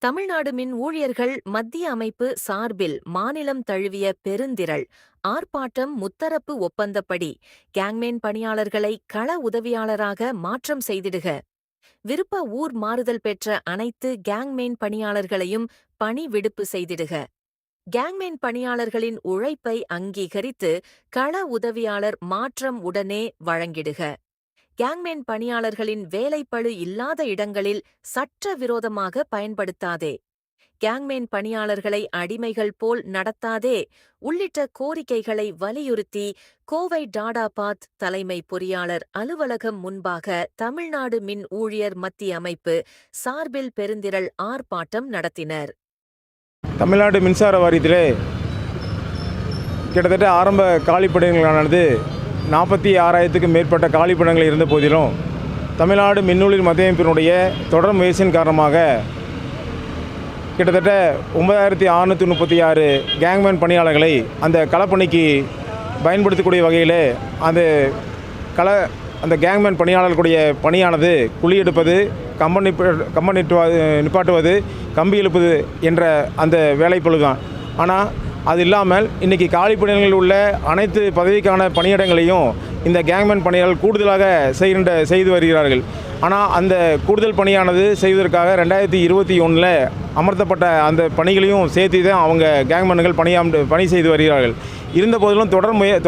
தமிழ்நாடு மின் ஊழியர்கள் மத்திய அமைப்பு சார்பில் மாநிலம் தழுவிய பெருந்திரள் ஆர்ப்பாட்டம். முத்தரப்பு ஒப்பந்தப்படி கேங்மேன் பணியாளர்களை கள உதவியாளராக மாற்றம் செய்திடுக. விருப்ப ஊர் மாறுதல் பெற்ற அனைத்து கேங்மேன் பணியாளர்களையும் பணி விடுப்பு செய்திடுக. கேங்மேன் பணியாளர்களின் உழைப்பை அங்கீகரித்து கள உதவியாளர் மாற்றம் உடனே வழங்கிடுக. கேங்மேன் பணியாளர்களின் வேலைப்பளு இல்லாத இடங்களில் சட்டவிரோதமாக பயன்படுத்தாதே. கேங்மேன் பணியாளர்களை அடிமைகள் போல் நடத்தாதே உள்ளிட்ட கோரிக்கைகளை வலியுறுத்தி கோவை டாடாபாத் தலைமை பொறியாளர் அலுவலகம் முன்பாக தமிழ்நாடு மின் ஊழியர் மத்திய அமைப்பு சார்பில் பெருந்திரள் ஆர்ப்பாட்டம் நடத்தினர். தமிழ்நாடு மின்சார வாரியத்திலே கிட்டத்தட்ட ஆரம்ப காலிப்பணிகளானது 46,000க்கும் மேற்பட்ட காலிப்படங்கள் இருந்த போதிலும் தமிழ்நாடு மின்னூழியர் மத்திய அமைப்பினுடைய தொடர் முயற்சியின் காரணமாக கிட்டத்தட்ட 9,636 கேங்மேன் பணியாளர்களை அந்த களப்பணிக்கு பயன்படுத்தக்கூடிய வகையில் அந்த கேங்மேன் பணியாளர்களுடைய பணியானது குழி எடுப்பது, கம்பம் நிப்பாட்டுவது, கம்பி எழுப்பது என்ற அந்த வேலைப்பளு தான். ஆனால் அது இல்லாமல் இன்றைக்கி காலிப்பணிகளில் உள்ள அனைத்து பதவிக்கான பணியிடங்களையும் இந்த கேங்மேன் பணியாளர்கள் கூடுதலாக செய்து வருகிறார்கள். ஆனால் அந்த கூடுதல் பணியானது செய்வதற்காக 2021 அமர்த்தப்பட்ட அந்த பணிகளையும் சேர்த்து தான் அவங்க கேங்மேன்கள் பணி செய்து வருகிறார்கள். இருந்த போதிலும்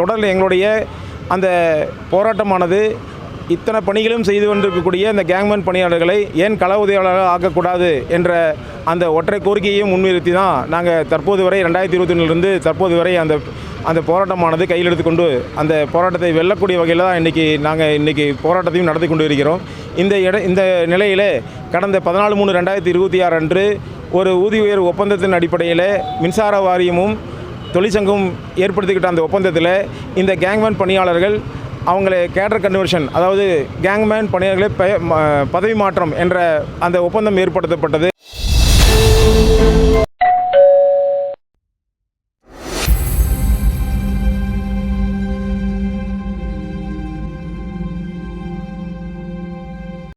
தொடர் எங்களுடைய அந்த போராட்டமானது இத்தனை பணிகளும் செய்து கொண்டிருக்கக்கூடிய இந்த கேங்மேன் பணியாளர்களை ஏன் கள உதவியாளராக ஆக்கக்கூடாது என்ற அந்த ஒற்றை கோரிக்கையையும் முன்னிறுத்தி தான் நாங்கள் தற்போது வரை 2021 தற்போது வரை அந்த போராட்டமானது கையில் எடுத்துக்கொண்டு அந்த போராட்டத்தை வெல்லக்கூடிய வகையில் தான் இன்றைக்கி போராட்டத்தையும் நடத்தி கொண்டு இருக்கிறோம். இந்த நிலையில் கடந்த 14/3/2026 அன்று ஒரு ஊதிய உயர்வு ஒப்பந்தத்தின் அடிப்படையில் மின்சார வாரியமும் தொழிற்சங்கமும் ஏற்படுத்திக்கிட்ட அந்த ஒப்பந்தத்தில் இந்த கேங்மேன் பணியாளர்கள் அவங்களை கேடர் கன்வர்ஷன், அதாவது கேங்மேன் பணியாளர்களை பதவி மாற்றம் என்ற அந்த ஒப்பந்தம் ஏற்படுத்தப்பட்டது.